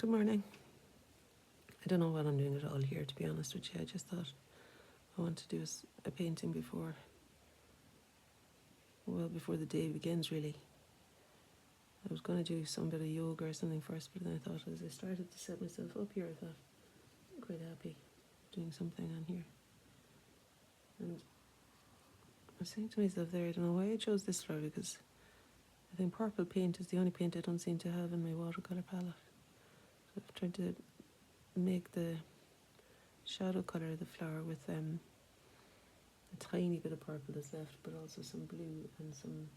Good morning. I don't know what I'm doing at all here, to be honest with you. I just thought I want to do a painting before the day begins, really. I was going to do some bit of yoga or something first, but then I thought as I started to set myself up here, I thought I'm quite happy doing something on here. And I was saying to myself there, I don't know why I chose this flower, because I think purple paint is the only paint I don't seem to have in my watercolour palette. So I've tried to make the shadow colour of the flower with a tiny bit of purple that's left, but also some blue and some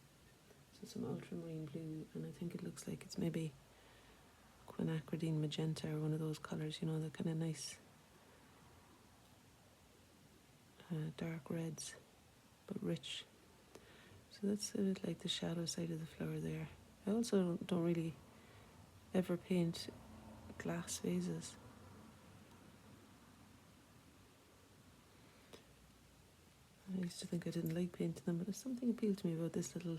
ultramarine blue, and I think it looks like it's maybe quinacridine magenta or one of those colours, you know, the kind of nice dark reds, but rich. So that's a bit like the shadow side of the flower there. I also don't really ever paint glass vases. I used to think I didn't like painting them, but something appealed to me about this little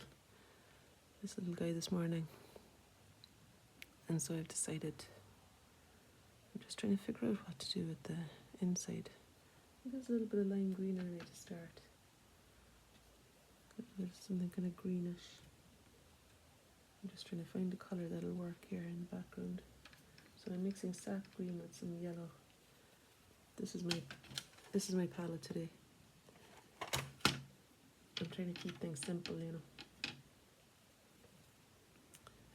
guy this morning. And so I've decided, I'm just trying to figure out what to do with the inside. I think there's a little bit of lime green on it to start. Something kind of greenish. I'm just trying to find a colour that'll work here in the background. So I'm mixing sap green with some yellow. This is my palette today. I'm trying to keep things simple, you know.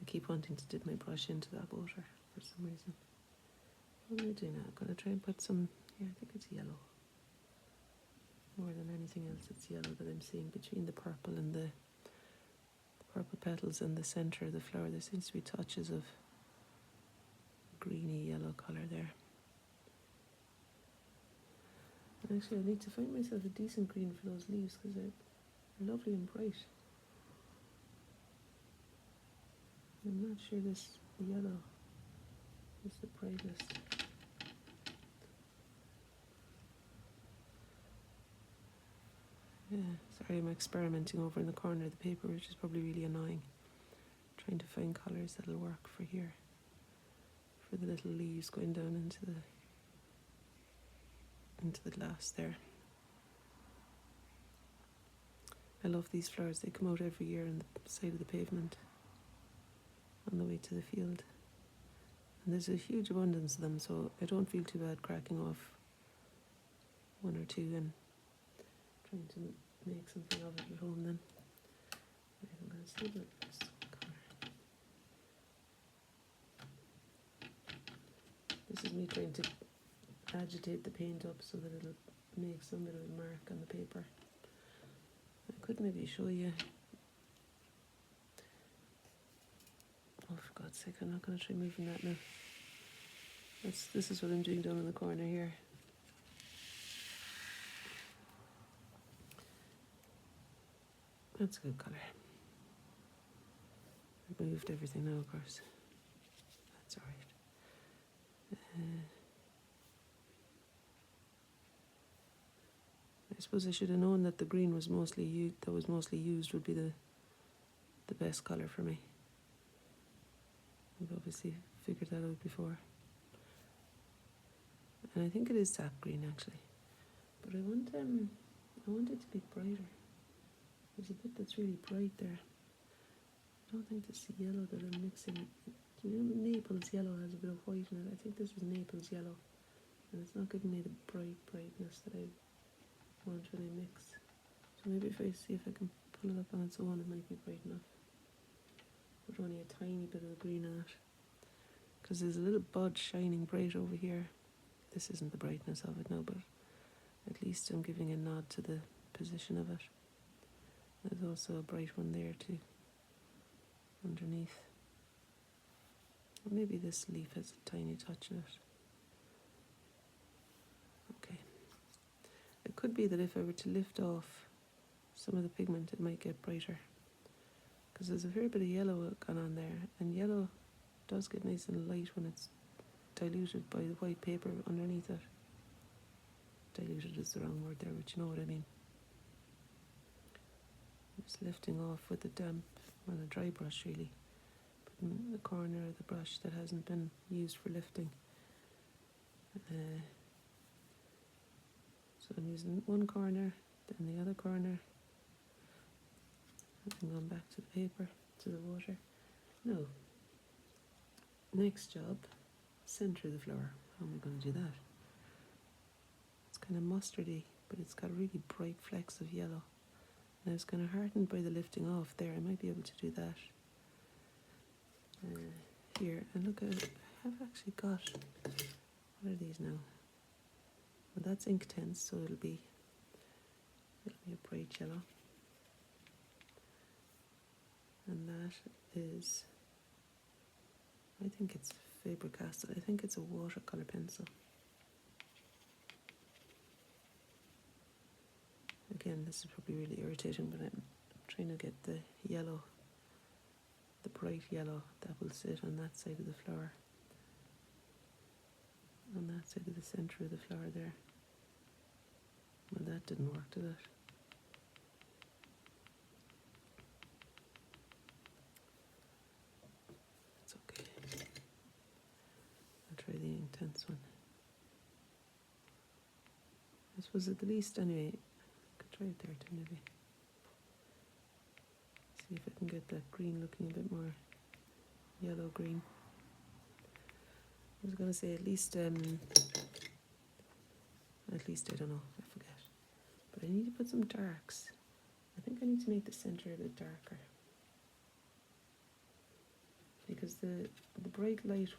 I keep wanting to dip my brush into that water for some reason. What am I doing now? I'm going to try and put some, I think it's yellow. More than anything else, it's yellow that I'm seeing between the purple and the purple petals and the centre of the flower. There seems to be touches of greeny yellow colour there. And actually, I need to find myself a decent green for those leaves because they're lovely and bright. I'm not sure this yellow is the brightest. Yeah, sorry, I'm experimenting over in the corner of the paper, which is probably really annoying. Trying to find colours that'll work for here. For the little leaves going down into the glass there. I love these flowers. They come out every year on the side of the pavement on the way to the field. And there's a huge abundance of them, so I don't feel too bad cracking off one or two and trying to make something of it at home then. Right, I'm going to see this colour. This is me trying to agitate the paint up so that it'll make some bit of a mark on the paper. I could maybe show you. Oh, for God's sake, I'm not going to try moving that now. This is what I'm doing down in the corner here. That's a good colour. I've moved everything now, of course. That's alright. I suppose I should have known that the green was mostly used would be the best colour for me. I've obviously figured that out before. And I think it is sap green actually. But I want it to be brighter. There's a bit that's really bright there. I don't think this yellow that I'm mixing. You know, Naples yellow has a bit of white in it. I think this is Naples yellow. And it's not giving me the brightness that I want when I mix. So maybe if I see if I can pull it up on its own, it might be bright enough. Put only a tiny bit of green in it. Because there's a little bud shining bright over here. This isn't the brightness of it now, but at least I'm giving a nod to the position of it. There's also a bright one there too, underneath. Or maybe this leaf has a tiny touch in it. Okay. It could be that if I were to lift off some of the pigment, it might get brighter. Because there's a fair bit of yellow gone on there, and yellow does get nice and light when it's diluted by the white paper underneath it. Diluted is the wrong word there, but you know what I mean. Just lifting off with a damp, on a dry brush really, but a corner of the brush that hasn't been used for lifting. So I'm using one corner, then the other corner, and going back to the paper, to the water. No. Next job, centre of the flower. How am I going to do that? It's kind of mustardy, but it's got really bright flecks of yellow. And I was kind of heartened by the lifting off there. I might be able to do that here. And look, I have actually got, what are these now? Well, that's Inktense, so it'll be a bright yellow. And that is, I think it's Faber-Castell. I think it's a watercolour pencil. Again, this is probably really irritating, but I'm trying to get the yellow, the bright yellow that will sit on that side of the flower. On that side of the centre of the flower there. Well, that didn't work, did it? It's okay. I'll try the Inktense one. I suppose at the least, anyway, I could try it there too, maybe. See if I can get that green looking a bit more yellow-green. I was going to say at least I don't know, I forget. But I need to put some darks. I think I need to make the centre a bit darker. Because the bright light,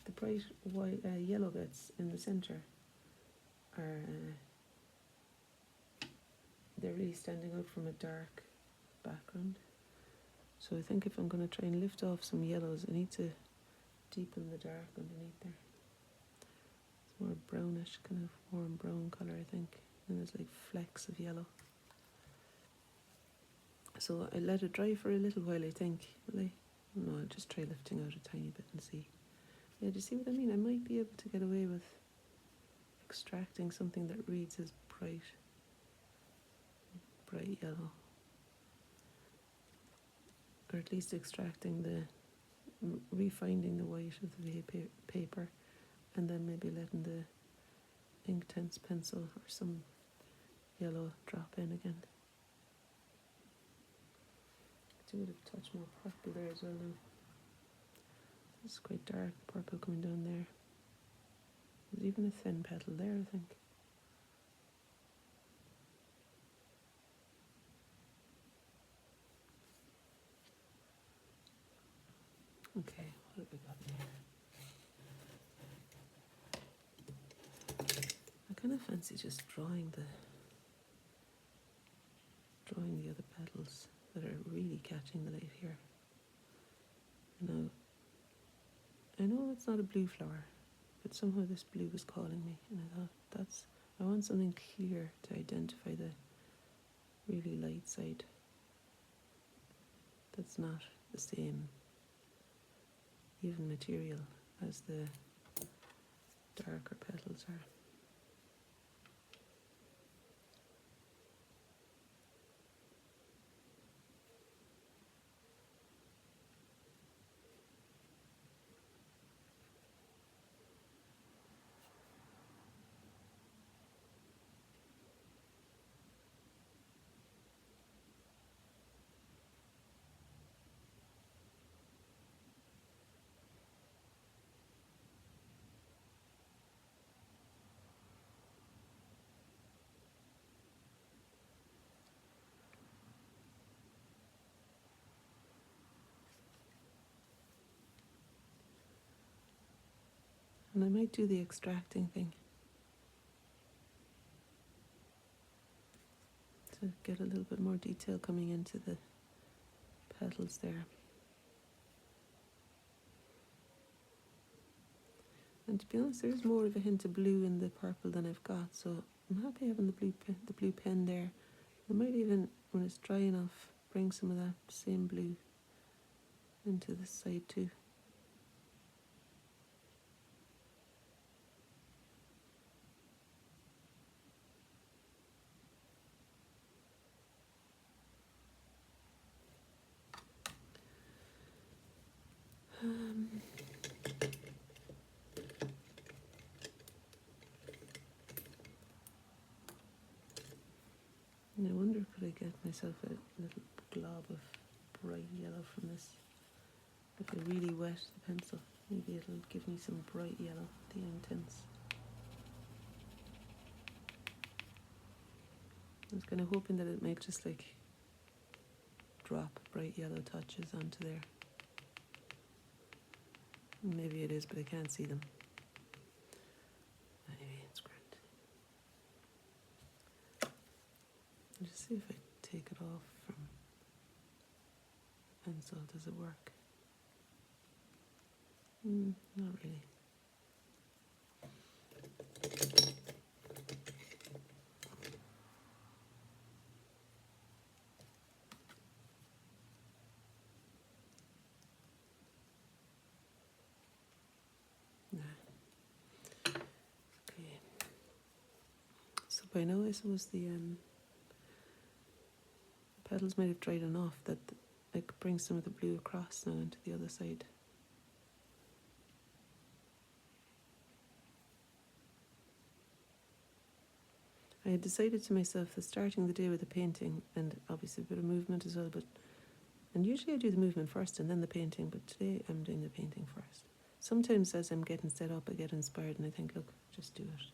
the bright white, yellow bits in the centre are, they're really standing out from a dark background. So I think if I'm going to try and lift off some yellows, I need to deepen the dark underneath there. It's more brownish, kind of warm brown colour, I think. And there's like flecks of yellow. So I let it dry for a little while, I think. Will I? No, I'll just try lifting out a tiny bit and see. Yeah, do you see what I mean? I might be able to get away with extracting something that reads as bright yellow. Or at least extracting refinding the white of the paper, and then maybe letting the Inktense pencil or some yellow drop in again. Do a bit of touch more purple there as well now. It's quite dark purple coming down there. There's even a thin petal there, I think. Okay, what have we got here? I kind of fancy just drawing the other petals that are really catching the light here. Now, I know it's not a blue flower, but somehow this blue was calling me, and I thought I want something clear to identify the really light side. That's not the same even material as the darker petals are. And I might do the extracting thing to get a little bit more detail coming into the petals there. And to be honest, there's more of a hint of blue in the purple than I've got, so I'm happy having the blue pen there. I might even, when it's dry enough, bring some of that same blue into this side too. Um, and I wonder, could I get myself a little glob of bright yellow from this? If I really wet the pencil, maybe it'll give me some bright yellow, the intense. I was kind of hoping that it might just like drop bright yellow touches onto there. Maybe it is, but I can't see them. Anyway, it's great. I'll just see if I take it off from pencil. Does it work? Not really. Nah. Okay. So by now I suppose the petals might have dried enough that I could bring some of the blue across now into the other side. I had decided to myself that starting the day with a painting, and obviously a bit of movement as well, and usually I do the movement first and then the painting, but today I'm doing the painting first. Sometimes as I'm getting set up I get inspired and I think, look, just do it.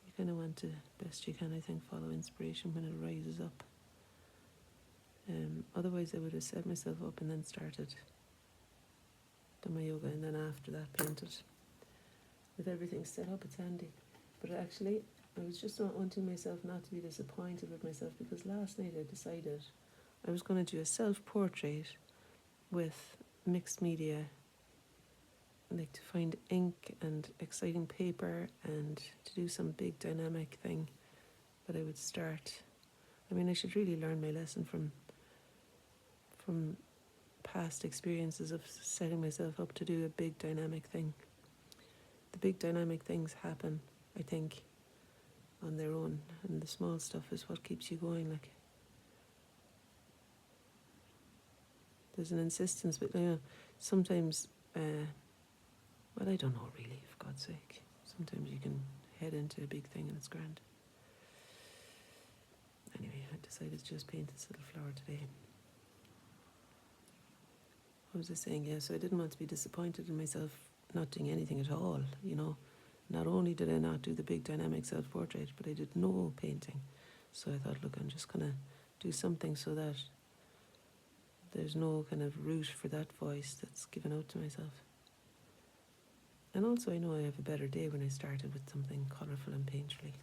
You kind of want to, best you can, I think, follow inspiration when it rises up. Otherwise I would have set myself up and then started, done my yoga, and then after that painted. With everything set up, it's handy. But actually, I was just not wanting myself not to be disappointed with myself, because last night I decided I was going to do a self-portrait with mixed media, like to find ink and exciting paper and to do some big dynamic thing that I would start. I mean, I should really learn my lesson from past experiences of setting myself up to do a big dynamic thing. The big dynamic things happen, I think, on their own, and the small stuff is what keeps you going. Like, there's an insistence, but sometimes, well, I don't know really, for God's sake. Sometimes you can head into a big thing and it's grand. Anyway, I decided to just paint this little flower today. What was I saying? Yeah, so I didn't want to be disappointed in myself not doing anything at all, Not only did I not do the big dynamic self-portrait, but I did no painting. So I thought, look, I'm just going to do something so that there's no kind of route for that voice that's given out to myself. And also I know I have a better day when I started with something colourful and painterly.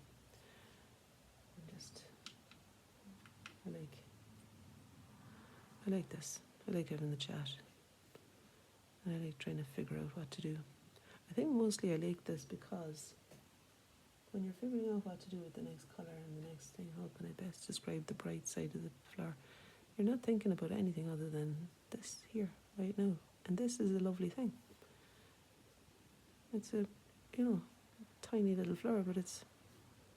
I like this. I like having the chat. And I like trying to figure out what to do. I think mostly I like this because when you're figuring out what to do with the next colour and the next thing, how can I best describe the bright side of the flower? You're not thinking about anything other than this here, right now. And this is a lovely thing. It's a, tiny little flower, but it's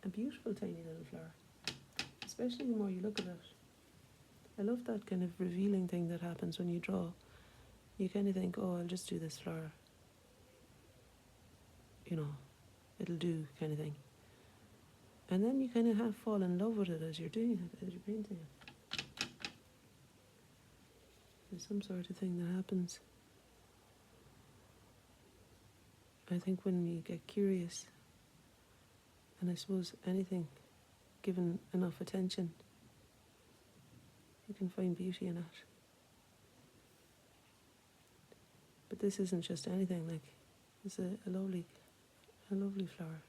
a beautiful tiny little flower. Especially the more you look at it. I love that kind of revealing thing that happens when you draw. You kind of think, oh, I'll just do this flower. It'll do kind of thing. And then you kind of have fall in love with it as you're doing it, as you're painting it. There's some sort of thing that happens. I think when you get curious, and I suppose anything given enough attention, you can find beauty in it. But this isn't just anything, like, it's a lovely flower.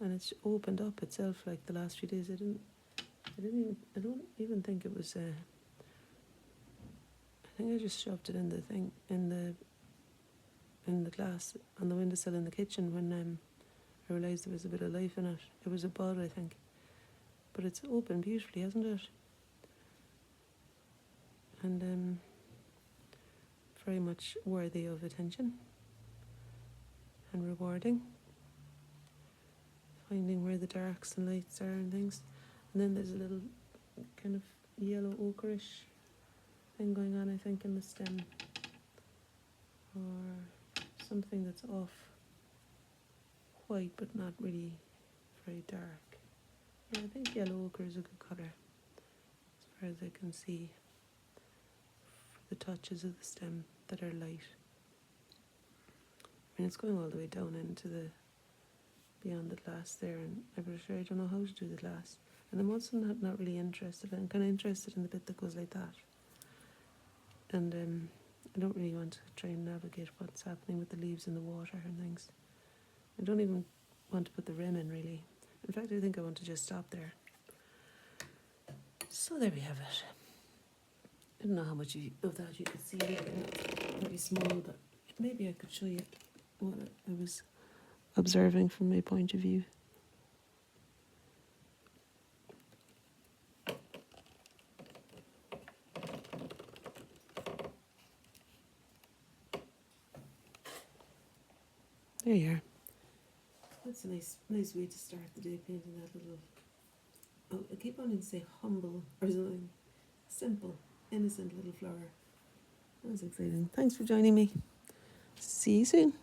And it's opened up itself, like the last few days. I don't even think it was, I think I just shoved it in the thing, in the glass on the windowsill in the kitchen when I realised there was a bit of life in it. It was a bud, I think. But it's opened beautifully, hasn't it? And very much worthy of attention and rewarding. Finding where the darks and lights are and things. And then there's a little kind of yellow ochreish thing going on, I think, in the stem, or something that's off white but not really very dark. Yeah, I think yellow ochre is a good colour as far as I can see for the touches of the stem that are light. And it's going all the way down into the beyond the glass there, and I don't know how to do the glass. And I'm also not really interested. I'm kind of interested in the bit that goes like that. And I don't really want to try and navigate what's happening with the leaves in the water and things. I don't even want to put the rim in, really. In fact, I think I want to just stop there. So there we have it. I don't know how much of that you could see. It's pretty small, but maybe I could show you what I was observing from my point of view. There you are. That's a nice way to start the day, painting that little. Oh, I keep wanting to say humble or something. Simple, innocent little flower. That was exciting. Thanks for joining me. See you soon.